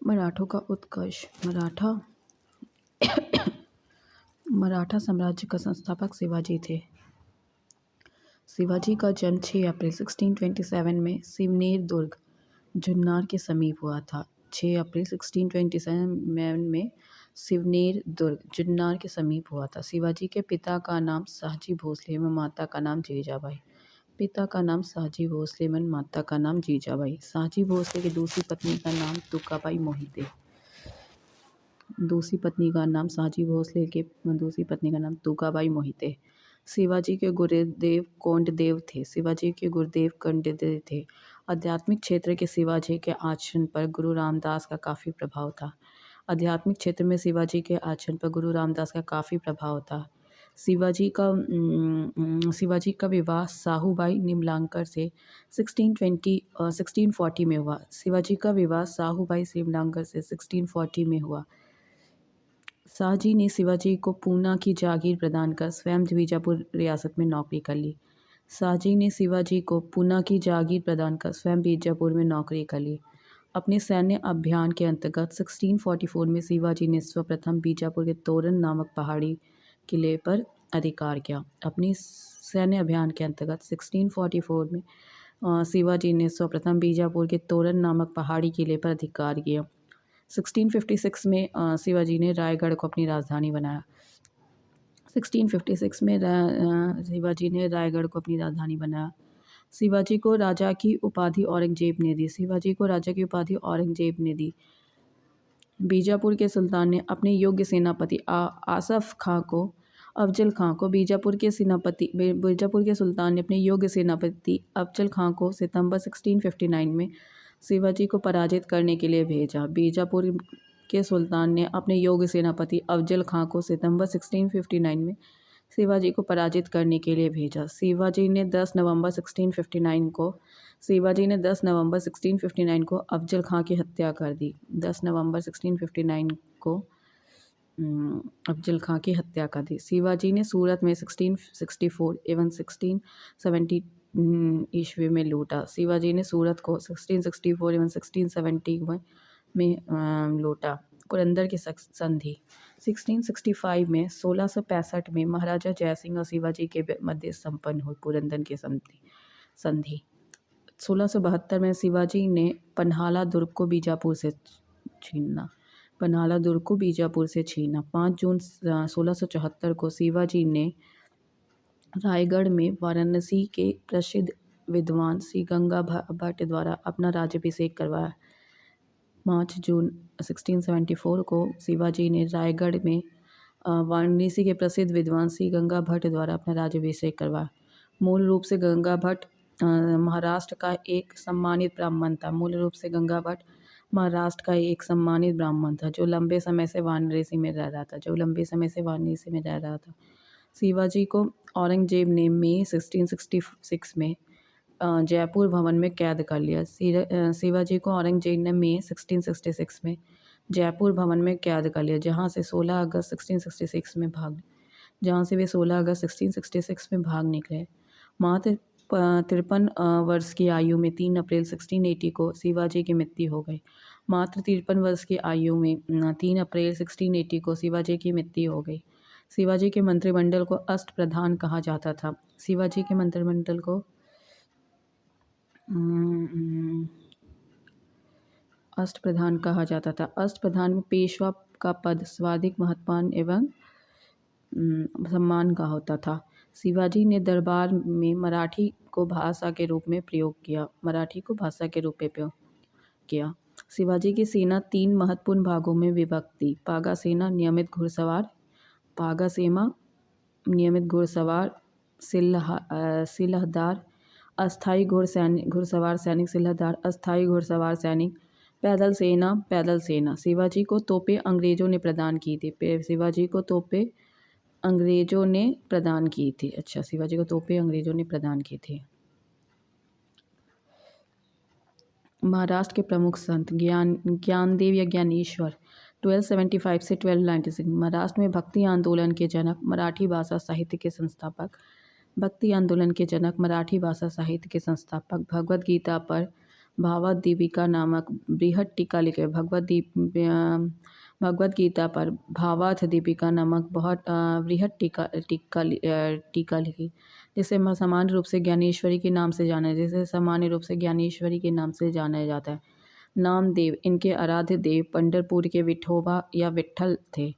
मराठों का उत्कर्ष। मराठा साम्राज्य का संस्थापक शिवाजी थे। शिवाजी का जन्म 6 अप्रैल 1627 में सिवनेर दुर्ग, जुन्नर के समीप हुआ था। 6 अप्रैल 1627 में सिवनेर दुर्ग, जुन्नर के समीप हुआ था। शिवाजी के पिता का नाम शाहजी भोसले एवं माता का नाम जीजाबाई। पिता का नाम शाहजी भोसले एवं माता का नाम जीजाबाई। शाहजी भोसले की दूसरी पत्नी का नाम तुकाबाई मोहिते। दूसरी पत्नी का नाम शाहजी भोसले के दूसरी पत्नी का नाम तुकाबाई मोहिते। शिवाजी के गुरुदेव कोंडदेव थे। शिवाजी के गुरुदेव कोंडदेव थे। आध्यात्मिक क्षेत्र के शिवाजी के आचरण पर गुरु रामदास का काफ़ी प्रभाव था। आध्यात्मिक क्षेत्र में शिवाजी के आचरण पर गुरु रामदास का काफ़ी प्रभाव था। शिवाजी का विवाह साहूबाई निमलांकर से 1640 में हुआ। शिवाजी का विवाह साहूबाई निमलांकर से 1640 में हुआ। शाहजी ने शिवाजी को पूना की जागीर प्रदान कर स्वयं बीजापुर रियासत में नौकरी कर ली। शाहजी ने शिवाजी को पूना की जागीर प्रदान कर स्वयं बीजापुर में नौकरी कर ली। अपने सैन्य अभियान के अंतर्गत 1644 में शिवाजी ने सर्वप्रथम बीजापुर के तोरण नामक पहाड़ी किले पर अधिकार किया। अपनी सैन्य अभियान के अंतर्गत 1644 में शिवाजी ने सर्वप्रथम बीजापुर के तोरण नामक पहाड़ी किले पर अधिकार किया। 1656 में शिवाजी ने रायगढ़ को अपनी राजधानी बनाया। 1656 में शिवाजी ने रायगढ़ को अपनी राजधानी बनाया। शिवाजी को राजा की उपाधि औरंगजेब ने दी। शिवाजी को राजा की उपाधि औरंगजेब ने दी। बीजापुर के सुल्तान ने अपने योग्य सेनापति आसफ खां को अफजल खां को बीजापुर के सुल्तान ने अपने योग्य सेनापति अफजल खां को सितंबर 1659 में शिवाजी को पराजित करने के लिए भेजा। बीजापुर के सुल्तान ने अपने योग्य सेनापति अफजल खां को सितंबर 1659 में शिवाजी को पराजित करने के लिए भेजा। शिवाजी ने 10 नवंबर 1659 को अफजल खां की हत्या कर दी। 10 नवंबर 1659 को अफजल खां की हत्या कर दी। शिवाजी ने सूरत में 1664 एवं 1670 ईस्वी में लूटा। शिवाजी ने सूरत को 1664 एवं 1670 में लूटा। पुरंदर की संधि 1665 में 1665 में महाराजा जयसिंह और शिवाजी के मध्य संपन्न हुई पुरंदर की संधि। 1672 में शिवाजी ने पन्हाला दुर्ग को बीजापुर से छीना। 5 जून 1674 को शिवाजी ने रायगढ़ में वाराणसी के प्रसिद्ध विद्वान श्री गंगा भट्ट द्वारा अपना राज्याभिषेक करवाया। 5 जून 1674 को शिवाजी ने रायगढ़ में वाराणसी के प्रसिद्ध विद्वान श्री गंगा भट्ट द्वारा अपना राज्याभिषेक करवाया। मूल रूप से गंगा भट्ट महाराष्ट्र का एक सम्मानित ब्राह्मण था। जो लंबे समय से वाराणसी में रह रहा था। शिवाजी को औरंगजेब ने मई 1666 में जयपुर भवन में कैद कर लिया। शिवाजी को औरंगजेब ने मई 1666 में जयपुर भवन में कैद कर लिया, जहां से वे 16 अगस्त 1666 में भाग निकले। मात्र 53 वर्ष की आयु में 3 अप्रैल 1680 को शिवाजी की मृत्यु हो गई। मात्र 53 वर्ष की आयु में 3 अप्रैल 1680 को शिवाजी की मृत्यु हो गई। शिवाजी के मंत्रिमंडल को अष्टप्रधान कहा जाता था। शिवाजी के मंत्रिमंडल को अष्टप्रधान कहा जाता था। अष्टप्रधान में पेशवा का पद सर्वाधिक महत्वपूर्ण एवं सम्मान का होता था। शिवाजी ने दरबार में मराठी को भाषा के रूप में प्रयोग किया। शिवाजी की सेना 3 महत्वपूर्ण भागों में विभक्त थी। पागा सेना नियमित घुड़सवार सिलहदार अस्थायी घुड़सवार सैनिक अस्थायी घुड़सवार सैनिक, पैदल सेना। शिवाजी को तोपें अंग्रेजों ने प्रदान की थी। शिवाजी को तोपें अंग्रेजों ने प्रदान की थी। महाराष्ट्र के प्रमुख संत ज्ञानदेव या ज्ञानेश्वर 1275 से 1296। महाराष्ट्र में भक्ति आंदोलन के जनक, मराठी भाषा साहित्य के संस्थापक, भगवद गीता पर भागवत दीपिका नामक बृहद टीका लिखे। भगवत गीता पर भावार्थ दीपिका नामक बहुत बृहद टीका लिखी, जिसे सामान्य रूप से ज्ञानेश्वरी के नाम से जाना जाता है। नामदेव, इनके आराध्य देव पंढरपुर के विठोबा या विट्ठल थे।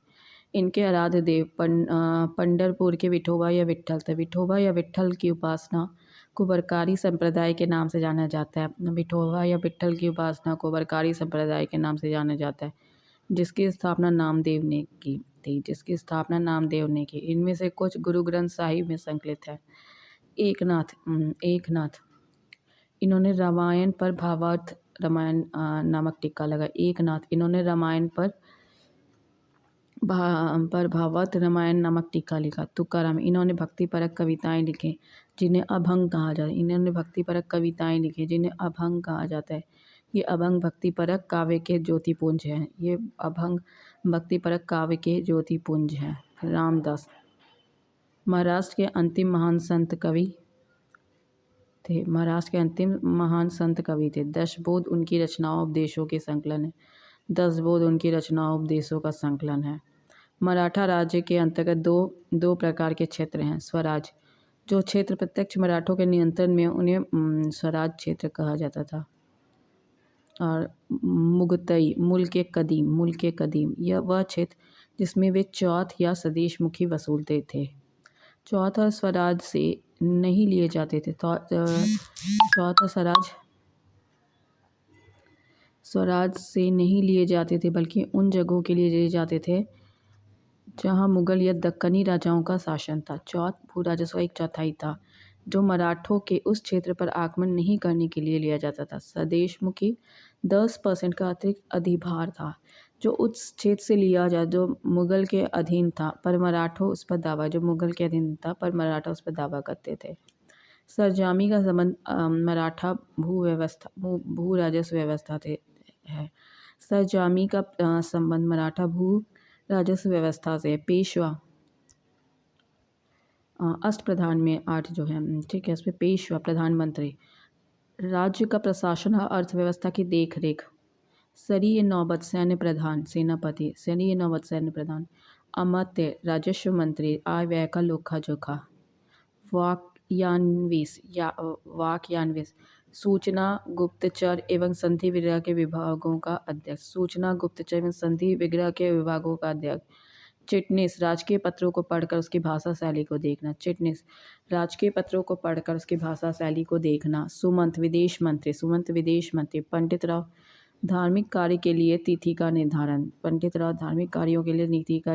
पंढरपुर के विठोबा या विट्ठल थे। विठोबा या विट्ठल की उपासना को वरकारी संप्रदाय के नाम से जाना जाता है। विठोबा या विट्ठल की उपासना को वरकारी संप्रदाय के नाम से जाना जाता है, जिसकी स्थापना नामदेव ने की थी। इनमें से कुछ गुरु ग्रंथ साहिब में संकलित है। एकनाथ, इन्होंने रामायण पर भावार्थ रामायण नामक टीका लगा। एकनाथ, इन्होंने रामायण पर भावार्थ रामायण नामक टीका लिखा। तुकाराम, इन्होंने भक्तिपरक कविताएं लिखी जिन्हें अभंग कहा जाता है। ये अभंग भक्तिपरक काव्य के ज्योतिपुंज हैं। रामदास, महाराष्ट्र के अंतिम महान संत कवि थे। दशबोध उनकी रचनाओं उपदेशों का संकलन है। मराठा राज्य के अंतर्गत दो प्रकार के क्षेत्र हैं। स्वराज, जो क्षेत्र प्रत्यक्ष मराठों के नियंत्रण में, उन्हें स्वराज क्षेत्र कहा जाता था। और मुगतई, मुल्क के कदीम, यह वह क्षेत्र जिसमें वे चौथ या स्वदेशमुखी वसूलते थे। चौथ और स्वराज से नहीं लिए जाते थे। स्वराज से नहीं लिए जाते थे, बल्कि उन जगहों के लिए लिए जाते थे जहां मुगल या दक्कनी राजाओं का शासन था। चौथ भू राजस्व का 1/4 था, जो मराठों के उस क्षेत्र पर आक्रमण नहीं करने के लिए लिया जाता था। स्वदेशमुखी 10% का अतिरिक्त अधिभार था, जो उस क्षेत्र से लिया जा जो मुगल के अधीन था, पर मराठा उस पर दावा करते थे। सरजामी का संबंध मराठा भू राजस्व व्यवस्था है। सरजामी का संबंध मराठा भू राजस्व व्यवस्था से। पेशवा, अष्टप्रधान में 8 जो है, ठीक है। इसमें पेशवा प्रधानमंत्री, राज्य का प्रशासन और अर्थव्यवस्था की देखरेख। सरीय नौबत सैन्य प्रधान, सेनापति। अमात्य, राजस्व मंत्री, आय व्यय का लेखा जोखा। वाक्यान्विस, सूचना गुप्तचर एवं संधि विग्रह के विभागों का अध्यक्ष। चिटनिस, राजकीय पत्रों को पढ़कर उसकी भाषा शैली को देखना। सुमंत, विदेश मंत्री। पंडित राव, धार्मिक कार्य के लिए नीति का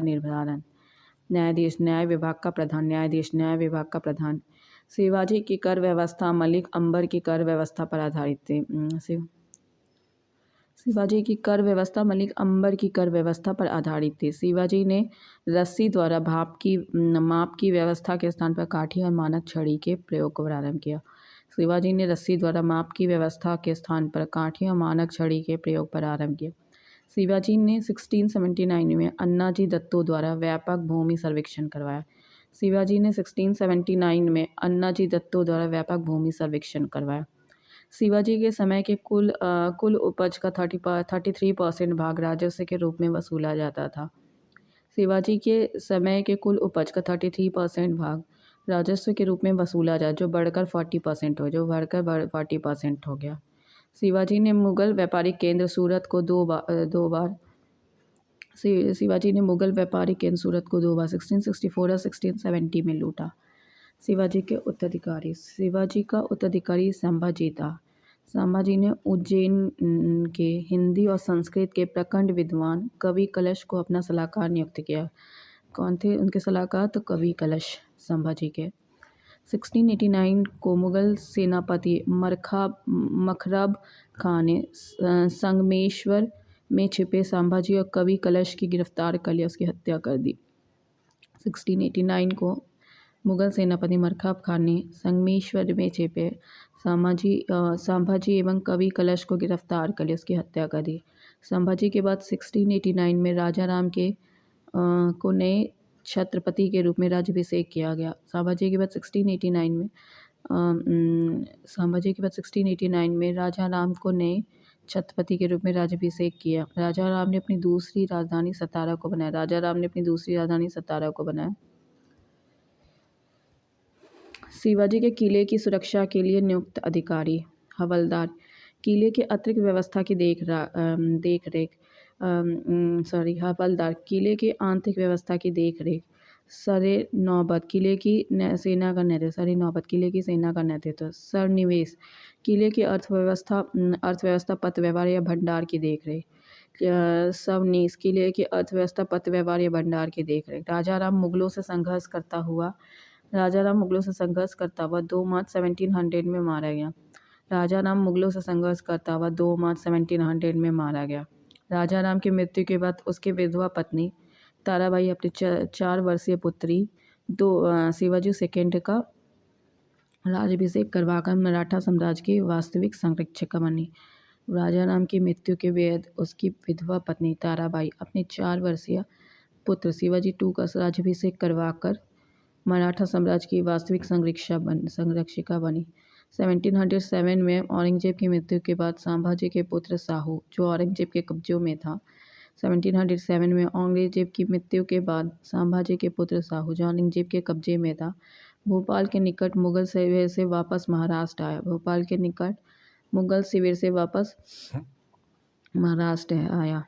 निर्धारण। न्यायाधीश, न्याय विभाग का प्रधान। शिवाजी की कर व्यवस्था मलिक अंबर की कर व्यवस्था पर आधारित थी। शिवाजी ने रस्सी द्वारा माप की व्यवस्था के स्थान पर काठी और मानक छड़ी के प्रयोग को प्रारंभ किया। शिवाजी ने 1679 में अन्नाजी दत्तो द्वारा व्यापक भूमि सर्वेक्षण करवाया। शिवाजी के समय के कुल उपज का 33% भाग राजस्व के रूप में वसूला जाता था। जो बढ़कर 40% हो गया। शिवाजी ने मुगल व्यापारिक केंद्र सूरत को दो बार 1664 और 1670 में लूटा। शिवाजी का उत्तराधिकारी संभाजी था। संभाजी ने उज्जैन के हिंदी और संस्कृत के प्रखंड विद्वान कवि कलश को अपना सलाहकार नियुक्त किया। कौन थे उनके सलाहकार? तो कवि कलश संभाजी के। 1689 को मुगल सेनापति मखरब खान ने संगमेश्वर में छिपे संभाजी और कवि कलश की गिरफ्तार कर लिया, उसकी हत्या कर दी। 1689 को मुगल सेनापति मरखब खान ने संगमेश्वर में छिपे संभाजी एवं कवि कलश को गिरफ्तार कर लिया, उसकी हत्या कर दी। संभाजी के बाद 1689 में राजा राम को नए छत्रपति के रूप में राज्याभिषेक किया गया। संभाजी के बाद 1689 में संभाजी के बाद 1689 में राजा राम को नए छत्रपति के रूप में राज्याभिषेक किया। राजा राम ने अपनी दूसरी राजधानी सतारा को बनाया। राजा राम ने अपनी दूसरी राजधानी सतारा को बनाया। शिवाजी के किले की सुरक्षा के लिए नियुक्त अधिकारी हवलदार। किले के अतिरिक्त व्यवस्था की देख रेख हवलदार। किले के आंतरिक व्यवस्था की देख रेख सरे नौबत। किले की सेना का नेतृत्व सरे नौबत। किले की सेना का नेतृत्व सरनिवेश। किले की अर्थव्यवस्था पथ व्यवहार या भंडार की देख रेख सवनीस। किले की अर्थव्यवस्था पथ व्यवहार या भंडार की देख रेख। राजा राम मुगलों से संघर्ष करता हुआ 2 मार्च 1700 में मारा गया। राजा राम मुगलों से संघर्ष करता हुआ 2 मार्च 1700 में मारा गया। राजा राम की मृत्यु के बाद उसकी विधवा पत्नी ताराबाई अपनी 4 वर्षीय पुत्री शिवाजी सेकंड का राज्याभिषेक करवाकर मराठा साम्राज्य की वास्तविक संरक्षिका बनी। राजा राम की मृत्यु के बाद उसकी विधवा पत्नी ताराबाई अपने 4 वर्षीय पुत्र शिवाजी टू का राज्याभिषेक करवाकर मराठा साम्राज्य की वास्तविक संरक्षिका बनी। 1707 में औरंगजेब की मृत्यु के बाद संभाजी के पुत्र साहू, जो औरंगजेब के कब्जों में था 1707 में औरंगजेब की मृत्यु के बाद संभाजी के पुत्र साहू, जो औरंगजेब के कब्जे में था, भोपाल के निकट मुगल शिविर से वापस महाराष्ट्र आया। भोपाल के निकट मुगल शिविर से वापस महाराष्ट्र आया।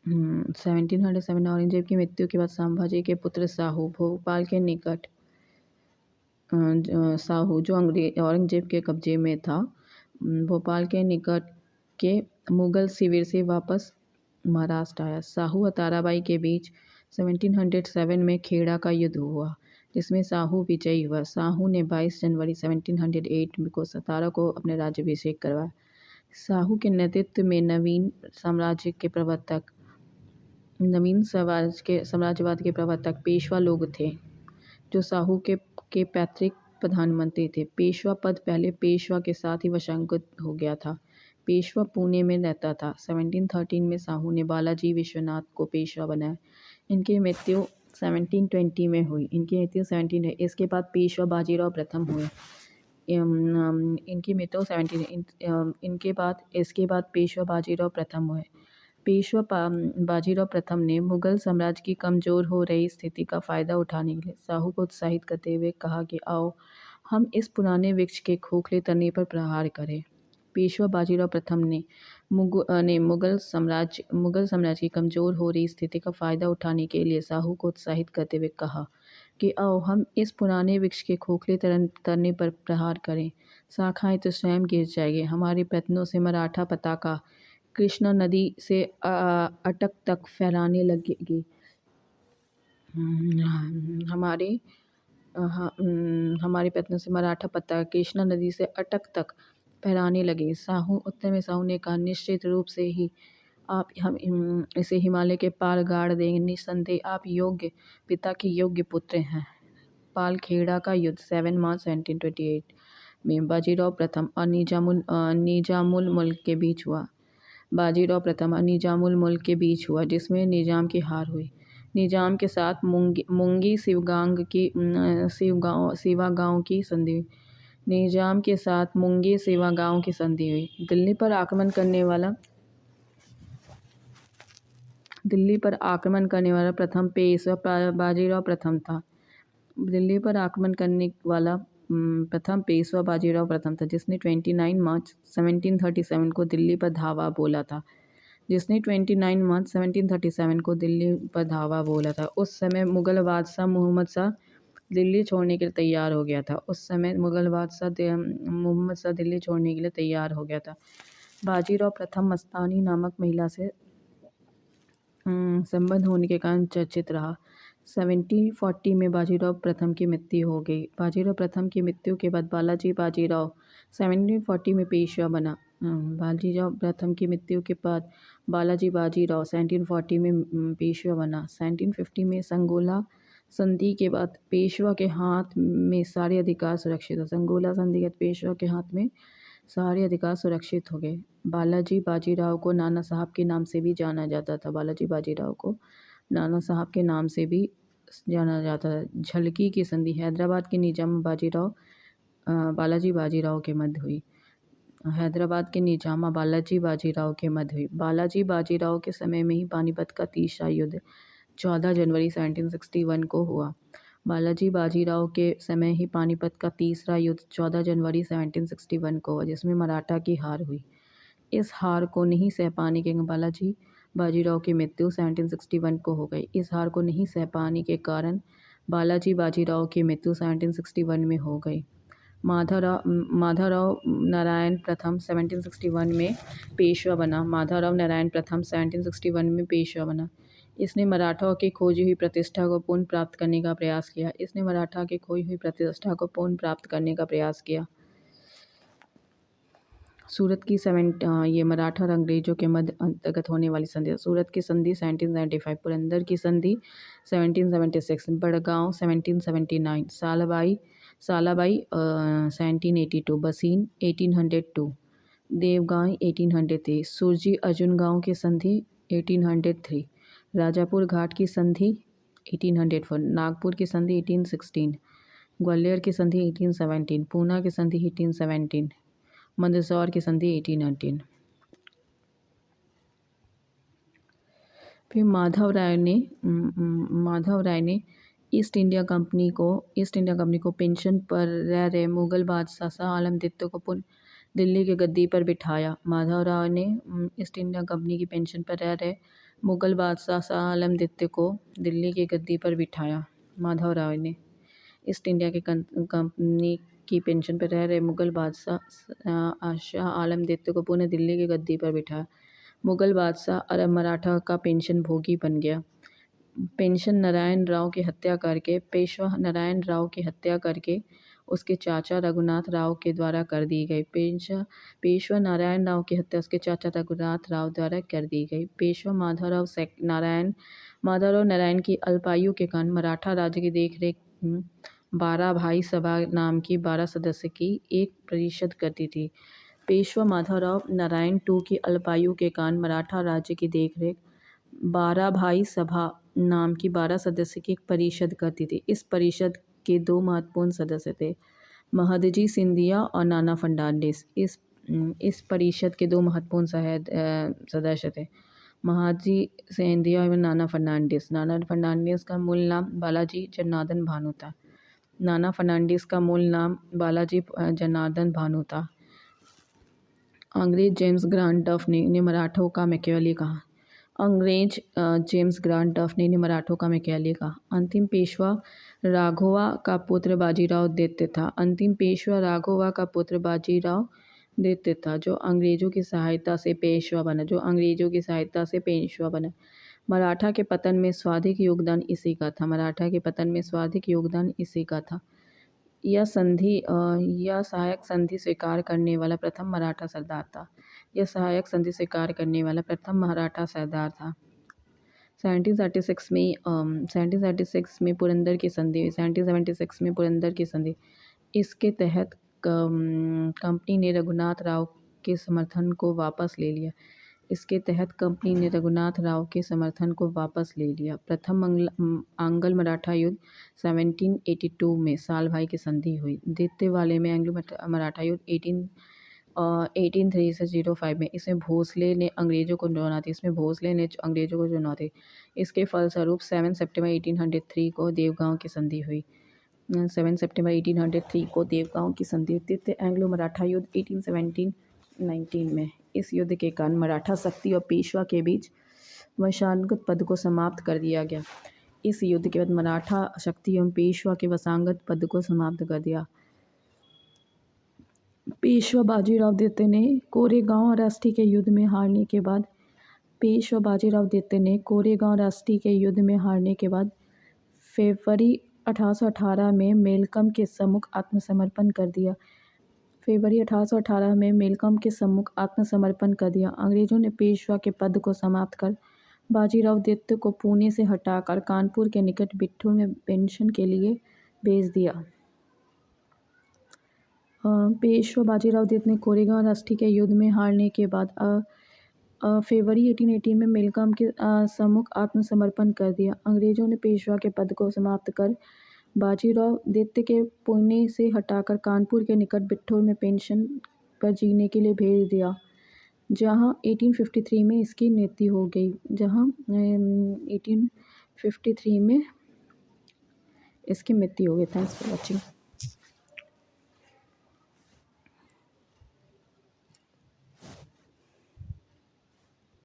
1707 औरंगजेब की मृत्यु के बाद संभाजी के पुत्र साहू, भोपाल के निकट साहू, जो औरंगजेब के कब्जे में था, भोपाल के निकट के मुगल शिविर से वापस महाराष्ट्र आया। साहू और ताराबाई के बीच 1707 में खेड़ा का युद्ध हुआ, जिसमें साहू विजयी हुआ। साहू ने 22 जनवरी 1708 को सतारा को अपने राज्याभिषेक करवाया। साहू के नेतृत्व में नवीन साम्राज्यवाद के प्रवर्तक पेशवा लोग थे, जो साहू के पैतृक प्रधानमंत्री थे। पेशवा पद पहले पेशवा के साथ ही वशांकुत हो गया था। पेशवा पुणे में रहता था। 1713 में साहू ने बालाजी विश्वनाथ को पेशवा बनाया। इनकी मृत्यु 1720 में हुई। इसके बाद पेशवा बाजीराव प्रथम हुए। इसके बाद पेशवा बाजीराव प्रथम हुए। पेशवा बाजीराव प्रथम ने मुगल साम्राज्य की कमज़ोर हो रही स्थिति का फ़ायदा उठाने के लिए साहू को उत्साहित करते हुए कहा कि आओ हम इस पुराने वृक्ष के खोखले तने पर प्रहार करें। पेशवा बाजीराव प्रथम ने मुगल साम्राज्य की कमज़ोर हो रही स्थिति का फ़ायदा उठाने के लिए साहू को उत्साहित करते हुए कहा कि आओ हम इस पुराने वृक्ष के खोखले तने पर प्रहार करें। शाखाएं तो स्वयं गिर जाएगी। हमारे प्रयत्नों से मराठा पताका कृष्णा नदी से अटक तक फहराने लगेगी। हमारे प्रयत्नों से मराठा पताका कृष्णा नदी से अटक तक फहराने लगे। उत्तर में साहू ने कहा, निश्चित रूप से ही आप हम इसे हिमालय के पार गाड़ देंगे। निस्संदेह आप पिता के योग्य पुत्र हैं। पालखेड़ा का युद्ध 7 मार्च 1728 में बाजीराव प्रथम और निजामुल मुल्क के बीच हुआ। जिसमें निजाम की हार हुई। निजाम के साथ मुंगी सिवा गांव की संधि हुई। दिल्ली पर आक्रमण करने वाला प्रथम पेशवा बाजीराव प्रथम था। जिसने 29 मार्च 1737 को दिल्ली पर धावा बोला था। उस समय मुगल बादशाह मोहम्मद शाह दिल्ली छोड़ने के लिए तैयार हो गया था। बाजीराव प्रथम मस्तानी नामक महिला से संबंध होने के कारण चर्चित रहा। 1740 में बाजीराव प्रथम की मृत्यु हो गई। बाजीराव प्रथम की मृत्यु के बाद बालाजी बाजीराव 1740 में पेशवा बना। बाजीराव प्रथम की मृत्यु के बाद बालाजी बाजीराव 1740 में पेशवा बना। 1750 में संगोला संधि के बाद पेशवा के हाथ में सारे अधिकार सुरक्षित हो गए। बालाजी बाजीराव को नाना साहब के नाम से भी जाना जाता था। जाना जाता था। झलकी की संधि हैदराबाद के निजाम बालाजी बाजीराव के मध्य हुई। हैदराबाद के निजामा बालाजी बाजीराव के मध्य हुई। बालाजी बाजीराव के समय में ही पानीपत का तीसरा युद्ध 14 जनवरी 1761 को हुआ। बालाजी बाजीराव के समय ही पानीपत का तीसरा युद्ध 14 जनवरी 1761 को हुआ, जिसमें मराठा की हार हुई। इस हार को नहीं सह पाने के बालाजी बाजीराव की मृत्यु 1761 को हो गई। इस हार को नहीं सह पाने के कारण बालाजी बाजीराव की मृत्यु 1761 में हो गई। माधवराव नारायण प्रथम 1761 में पेशवा बना। माधवराव नारायण प्रथम 1761 में पेशवा बना। इसने मराठा की खोजी हुई प्रतिष्ठा को पुनः प्राप्त करने का प्रयास किया। इसने मराठा की खोई हुई प्रतिष्ठा को पुनः प्राप्त करने का प्रयास किया। सूरत की ये मराठा और अंग्रेजों के मध्य अंतर्गत होने वाली संधि। सूरत की संधि 1795, पुरंदर की संधि 1776, बड़गांव 1779, सालाबाई 1782, बसीन 1802, देवगांव 1803, सुरजी अर्जुन गांव की संधि 1803, राजापुर घाट की संधि 1804, नागपुर की संधि 1816, ग्वालियर की संधि 1817, पूना की संधि 1817, मंदसौर की संधि 1819। फिर माधव राय ने ईस्ट इंडिया कंपनी को पेंशन पर रह रहे मुगल बादशाह शाह आलम द्वितीय को पुनः दिल्ली की गद्दी पर बिठाया। माधव राव ने ईस्ट इंडिया कंपनी की पेंशन पर रह रहे मुगल बादशाह शाह आलम द्वितीय को दिल्ली की गद्दी पर बिठाया। माधव राव ने ईस्ट इंडिया की कंपनी की पेंशन पर रह रहे मुगल बादशाह शाह आलम द्वितीय को पुनः दिल्ली की गद्दी पर बिठाया। मुगल बादशाह अरब मराठा का पेंशन भोगी बन गया। पेशवा नारायण राव की हत्या करके उसके चाचा रघुनाथ राव के द्वारा कर दी गई। पेशवा नारायण राव की हत्या उसके चाचा रघुनाथ राव द्वारा कर दी गई। पेशवा माधवराव नारायण की अल्पायु के कारण मराठा राज्य की देखरेख 12 भाई सभा नाम की 12 सदस्य की एक परिषद करती थी। पेशवा माधवराव नारायण II की अल्पायु के कारण मराठा राज्य की देखरेख 12 भाई सभा नाम की 12 सदस्य की एक परिषद करती थी। इस परिषद के 2 महत्वपूर्ण सदस्य थे, महदजी सिंधिया और नाना फर्नांडिस। इस परिषद के 2 महत्वपूर्ण सदस्य थे, महादजी सिंधिया एवं नाना फर्नांडिस। नाना फर्नांडिस का मूल नाम बालाजी जनार्दन भानु था। अंग्रेज जेम्स ग्रांट डफने ने मराठों का मैकियावेली कहा। अंतिम पेशवा राघवा का पुत्र बाजीराव द्वितीय था, जो अंग्रेजों की सहायता से पेशवा बना। मराठा के पतन में स्वाधिक योगदान इसी का था। यह सहायक संधि स्वीकार करने वाला प्रथम मराठा सरदार था। 1736 में पुरंदर की संधि। इसके तहत कंपनी ने रघुनाथ राव के समर्थन को वापस ले लिया। प्रथम आंग्ल मराठा युद्ध 1782 में साल भाई की संधि हुई। द्वितीय वाले में एंग्लो मराठा युद्ध 1803 से 05 में इसमें भोसले ने अंग्रेजों को चुनौती। इसके फलस्वरूप 7 सितंबर 1803 को देवगांव की संधि हुई। द्वितीय एंग्लो मराठा युद्ध 1817-19 में इस युद्ध के कारण मराठा शक्ति और पेशवा के बीच वशांगत पद को समाप्त कर दिया गया। इस युद्ध के बाद मराठा शक्ति एवं पेशवा के वशांगत पद को समाप्त कर दिया। पेशवा बाजीराव द्वितीय ने कोरेगांव और राष्टी के युद्ध में हारने के बाद फरवरी 1818 में मेलकम के सम्मुख आत्मसमर्पण कर दिया। अंग्रेजों ने पेशवा के पद को समाप्त कर बाजीराव द्वितीय को पुणे से हटाकर कानपुर के निकट बिठूर में पेंशन के लिए भेज दिया। पेशवा बाजीराव द्वितीय ने कोरेगांव राष्टी के युद्ध में हारने के बाद फरवरी 1818 में मेलकॉम के सम्मुख आत्मसमर्पण कर दिया। अंग्रेजों ने पेशवा के पद को समाप्त कर बाजीराव द्वितीय के पुणे से हटाकर कानपुर के निकट बिठूर में पेंशन पर जीने के लिए भेज दिया, जहां 1853 में इसकी मृत्यु हो गई। 1853 में इसकी मृत्यु हो गई। Thanks for watching.